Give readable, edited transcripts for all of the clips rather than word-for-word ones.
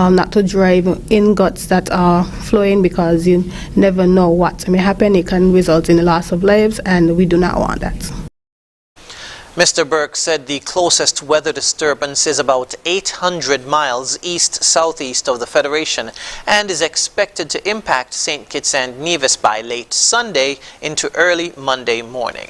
not to drive in guts that are flowing, because you never know what may happen. It can result in the loss of lives, and we do not want that. Mr. Burke said the closest weather disturbance is about 800 miles east-southeast of the Federation and is expected to impact St. Kitts and Nevis by late Sunday into early Monday morning.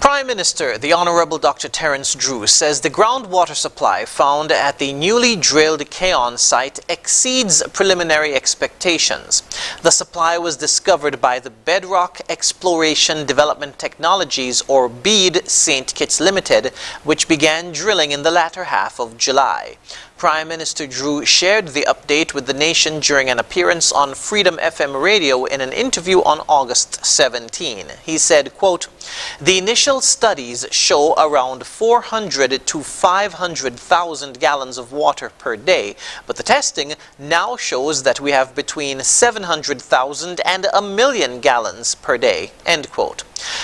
Prime Minister, the Honorable Dr. Terence Drew, says the groundwater supply found at the newly drilled Keon site exceeds preliminary expectations. The supply was discovered by the Bedrock Exploration Development Technologies, or BEAD, St. Kitts Limited, which began drilling in the latter half of July. Prime Minister Drew shared the update with the nation during an appearance on Freedom FM radio in an interview on August 17. He said, quote, "The initial studies show around 400 to 500,000 gallons of water per day, but the testing now shows that we have between 700,000 and 1 million gallons per day," end quote.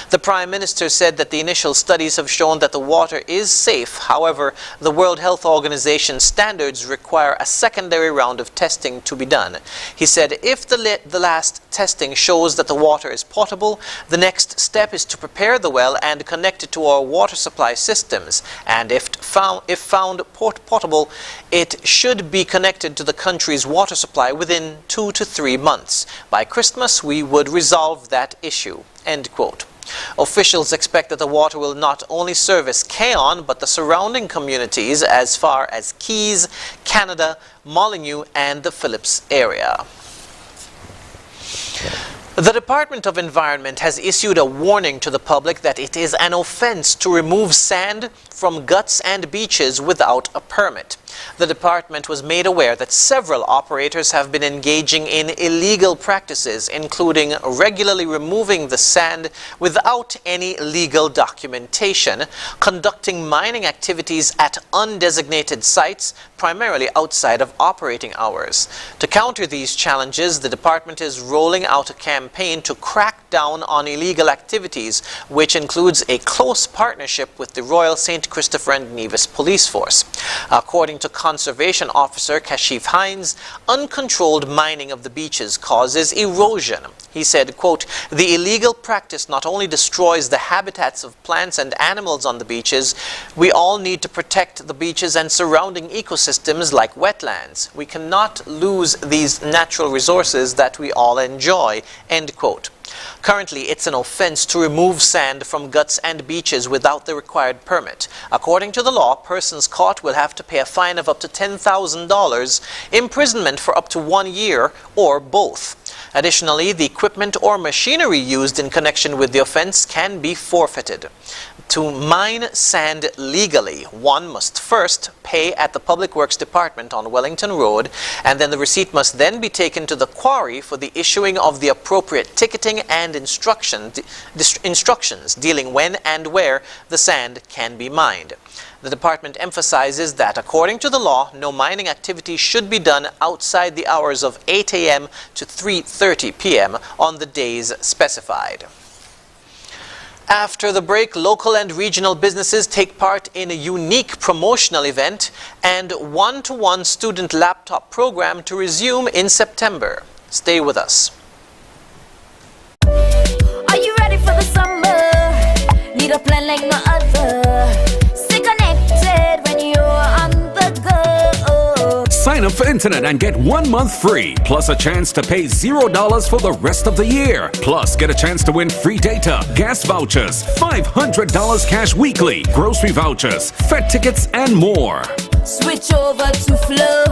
The Prime Minister said that the initial studies have shown that the water is safe. However, the World Health Organization standards require a secondary round of testing to be done. He said if the last testing shows that the water is potable, the next step is to prepare the well and connect it to our water supply systems. And if found potable, it should be connected to the country's water supply within 2 to 3 months. By Christmas, we would resolve that issue, end quote. Officials expect that the water will not only service Keon, but the surrounding communities as far as Keys, Canada, Molyneux, and the Phillips area. The Department of Environment has issued a warning to the public that it is an offense to remove sand from guts and beaches without a permit. The department was made aware that several operators have been engaging in illegal practices, including regularly removing the sand without any legal documentation, conducting mining activities at undesignated sites, primarily outside of operating hours. To counter these challenges, the department is rolling out a campaign to crack down on illegal activities, which includes a close partnership with the Royal St. Christopher and Nevis Police Force. According to Conservation Officer Kashif Hines, uncontrolled mining of the beaches causes erosion. He said, quote, "The illegal practice not only destroys the habitats of plants and animals on the beaches, we all need to protect the beaches and surrounding ecosystems like wetlands. We cannot lose these natural resources that we all enjoy," end quote. Currently, it's an offense to remove sand from guts and beaches without the required permit. According to the law, persons caught will have to pay a fine of up to $10,000, imprisonment for up to 1 year, or both. Additionally, the equipment or machinery used in connection with the offense can be forfeited. To mine sand legally, one must first pay at the Public Works Department on Wellington Road, and then the receipt must then be taken to the quarry for the issuing of the appropriate ticketing and instructions dealing when and where the sand can be mined. The department emphasizes that, according to the law, no mining activity should be done outside the hours of 8 a.m. to 3:30 p.m. on the days specified. After the break, local and regional businesses take part in a unique promotional event and one-to-one student laptop program to resume in September. Stay with us. Are you ready for the summer? Need a plan like no other. Stay connected when you're on the go. Sign up for internet and get 1 month free, plus a chance to pay $0 for the rest of the year. Plus, get a chance to win free data, gas vouchers, $500 cash weekly, grocery vouchers, Fed tickets, and more. Switch over to Flow.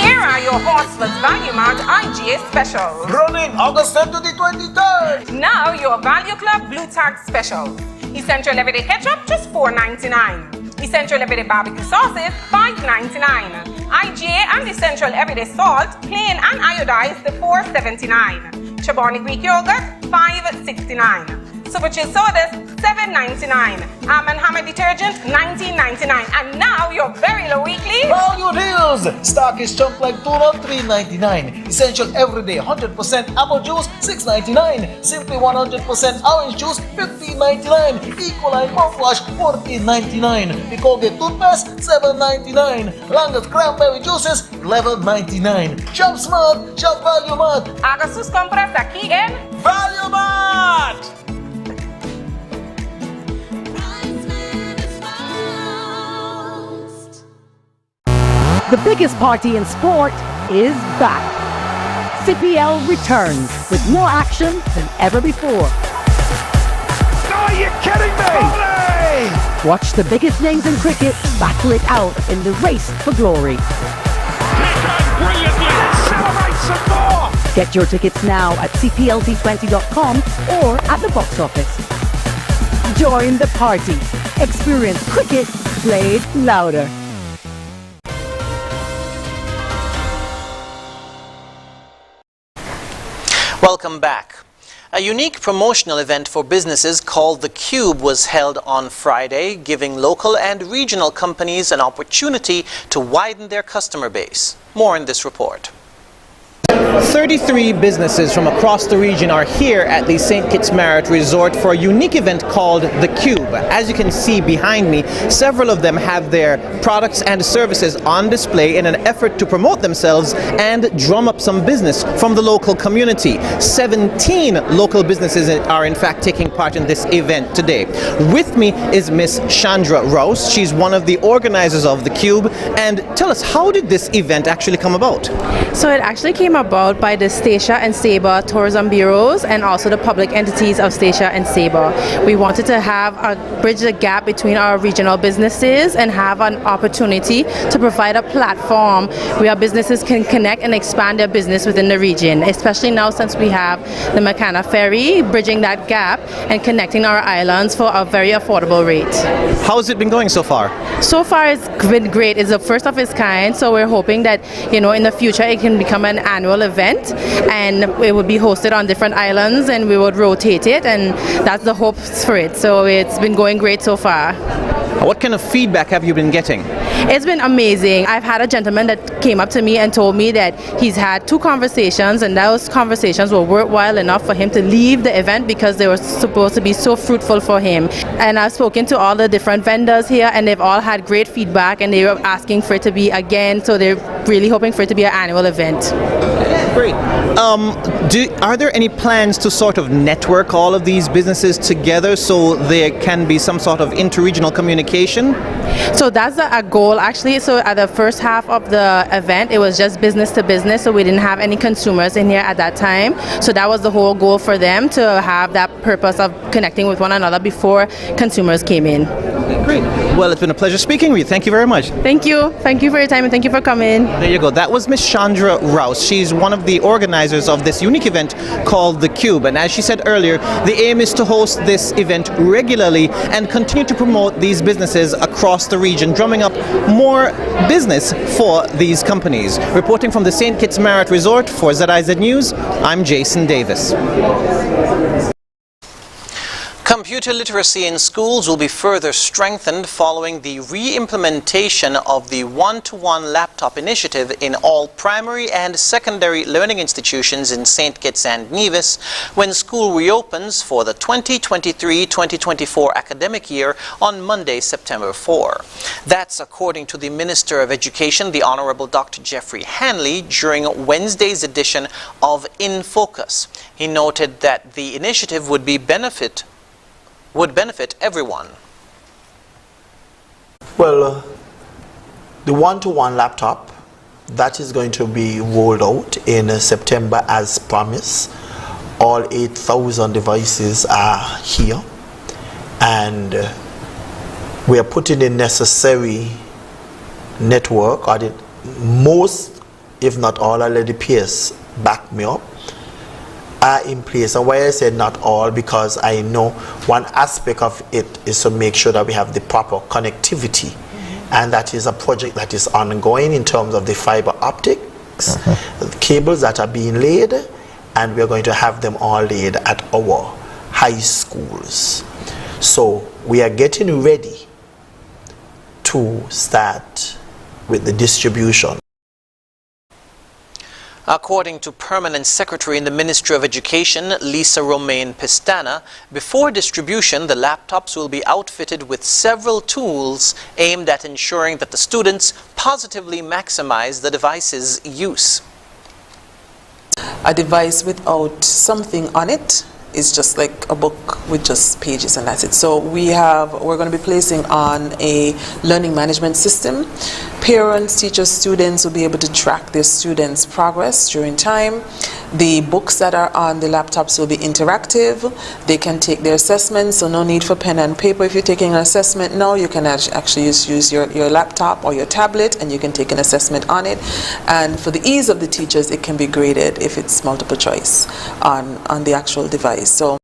Here are your Horseless Value Mart IGA specials. Running August 10 to the 23rd. Now your Value Club Blue Tag special. Essential Everyday Ketchup, just $4.99. Essential Everyday Barbecue Sauces, $5.99. IGA and Essential Everyday Salt, plain and iodized, $4.79. Chobani Greek Yogurt, $5.69. Super Chill sodas, $7.99. Arm & Hammer detergent, $19.99. And now your very low weekly Value deals! Stock is chunk like tuna, $3.99. Essential everyday 100% apple juice, $6.99. Simply 100% orange juice, $15.99. Equaline mouthwash, $14.99. The Colgate toothpaste, $7.99. Longest cranberry juices, $11.99. Shop smart, shop value mart. haga sus compras aquí en Value mart! The biggest party in sport is back. CPL returns with more action than ever before. Are you kidding me? Olé! Watch the biggest names in cricket battle it out in the race for glory. Brilliantly! Celebrate some more! Get your tickets now at cplT20.com or at the box office. Join the party. Experience cricket played louder. Welcome back. A unique promotional event for businesses called The Cube was held on Friday, giving local and regional companies an opportunity to widen their customer base. More in this report. 33 businesses from across the region are here at the St. Kitts Marriott Resort for a unique event called The Cube. As you can see behind me, several of them have their products and services on display in an effort to promote themselves and drum up some business from the local community. 17 local businesses are in fact taking part in this event today. With me is Miss Chandra Rouse. She's one of the organizers of The Cube. And tell us, how did this event actually come about? So it actually came about by the Statia and Sabre tourism bureaus and also the public entities of Statia and Sabre. We wanted to bridge the gap between our regional businesses and have an opportunity to provide a platform where our businesses can connect and expand their business within the region, especially now since we have the McCanna Ferry, bridging that gap and connecting our islands for a very affordable rate. How's it been going so far? So far it's been great. It's the first of its kind, so we're hoping that, you know, in the future it can become an annual event and it would be hosted on different islands and we would rotate it, and that's the hopes for it. So it's been going great so far. What kind of feedback have you been getting? It's been amazing. I've had a gentleman that came up to me and told me that he's had 2 conversations and those conversations were worthwhile enough for him to leave the event because they were supposed to be so fruitful for him. And I've spoken to all the different vendors here and they've all had great feedback and they were asking for it to be again, so they're really hoping for it to be an annual event. Great. Are there any plans to sort of network all of these businesses together so there can be some sort of interregional communication? So that's a goal actually. So at the first half of the event it was just business to business, so we didn't have any consumers in here at that time. So that was the whole goal for them, to have that purpose of connecting with one another before consumers came in. Great. Well, it's been a pleasure speaking with you. Thank you very much. Thank you. Thank you for your time and thank you for coming. There you go. That was Miss Chandra Rouse. She's one of the organizers of this unique event called The Cube. And as she said earlier, the aim is to host this event regularly and continue to promote these businesses across the region, drumming up more business for these companies. Reporting from the St. Kitts Marriott Resort for ZIZ News, I'm Jason Davis. Computer literacy in schools will be further strengthened following the re-implementation of the one-to-one laptop initiative in all primary and secondary learning institutions in St. Kitts and Nevis when school reopens for the 2023-2024 academic year on Monday, September 4. That's according to the Minister of Education, the Honorable Dr. Jeffrey Hanley, during Wednesday's edition of In Focus. He noted that the initiative would benefit everyone. Well, the one-to-one laptop, that is going to be rolled out in September as promised. All 8,000 devices are here, and we are putting in necessary network, or the most, if not all, LDPS back me up, are in place. And why I said not all, because I know one aspect of it is to make sure that we have the proper connectivity, and that is a project that is ongoing in terms of the fiber optics, the cables that are being laid, and we are going to have them all laid at our high schools. So we are getting ready to start with the distribution. According to Permanent Secretary in the Ministry of Education, Lisa Romaine Pistana, before distribution, the laptops will be outfitted with several tools aimed at ensuring that the students positively maximize the device's use. A device without something on it is just like a book with just pages and that's it. So we're going to be placing on a learning management system. Parents, teachers, students will be able to track their students' progress during time. The books that are on the laptops will be interactive. They can take their assessments, so no need for pen and paper. If you're taking an assessment now, you can actually use your laptop or your tablet and you can take an assessment on it. And for the ease of the teachers, it can be graded if it's multiple choice on the actual device. So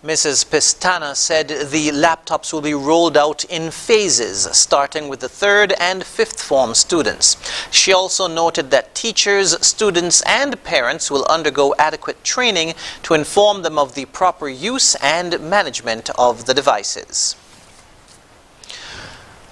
Mrs. Pistana said the laptops will be rolled out in phases, starting with the 3rd and 5th form students. She also noted that teachers, students, and parents will undergo adequate training to inform them of the proper use and management of the devices.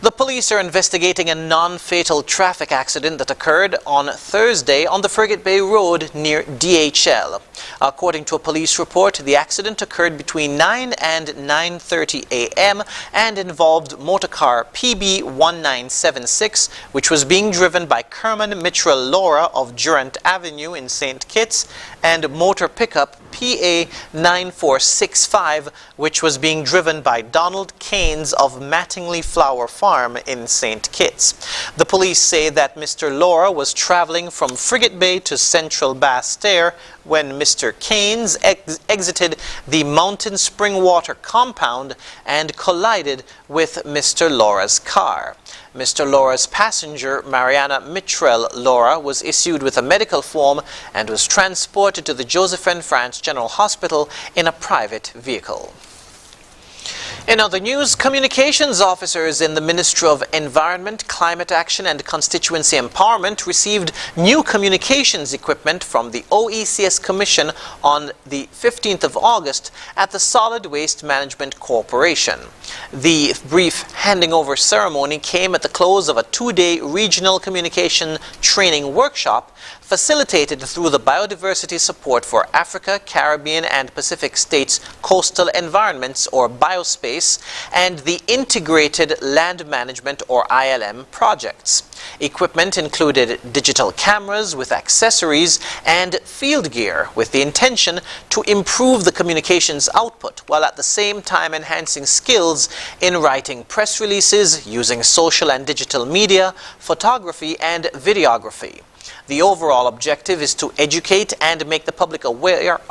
The police are investigating a non-fatal traffic accident that occurred on Thursday on the Frigate Bay Road near DHL. According to a police report, the accident occurred between 9 and 9:30 a.m. and involved motorcar PB1976, which was being driven by Kerman Mitchell Laura of Durant Avenue in St. Kitts, and motor pickup PA9465, which was being driven by Donald Keynes of Mattingly Flower Farm in St. Kitts. The police say that Mr. Laura was traveling from Frigate Bay to Central Bass Stair when Mr. Keynes exited the Mountain Spring Water compound and collided with Mr. Laura's car. Mr. Laura's passenger, Mariana Mitchell Laura, was issued with a medical form and was transported to the Joseph N. France General Hospital in a private vehicle. In other news, communications officers in the Ministry of Environment, Climate Action and Constituency Empowerment received new communications equipment from the OECS Commission on the 15th of August at the Solid Waste Management Corporation. The brief handing over ceremony came at the close of a 2-day regional communication training workshop facilitated through the Biodiversity Support for Africa, Caribbean and Pacific States Coastal Environments, or BioSpace, and the Integrated Land Management, or ILM, projects. Equipment included digital cameras with accessories and field gear with the intention to improve the communications output while at the same time enhancing skills in writing press releases, using social and digital media, photography and videography. The overall objective is to educate and make the public aware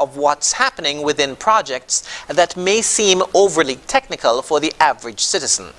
of what's happening within projects that may seem overly technical for the average citizen.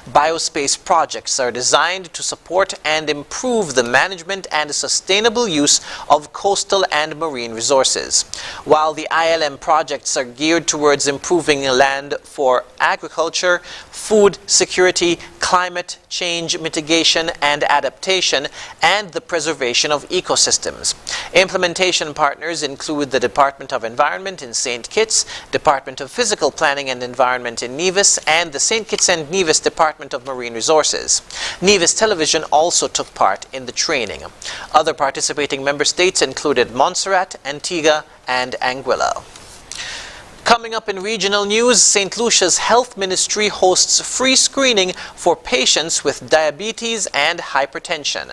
Biospace projects are designed to support and improve the management and sustainable use of coastal and marine resources, while the ILM projects are geared towards improving land for agriculture, food security, climate change mitigation and adaptation, and the preservation of ecosystems. Implementation partners include the Department of Environment in St. Kitts, Department of Physical Planning and Environment in Nevis, and the St. Kitts and Nevis Department of Marine Resources. Nevis Television also took part in the training. Other participating member states included Montserrat, Antigua, and Anguilla. Coming up in regional news, St. Lucia's Health Ministry hosts free screening for patients with diabetes and hypertension.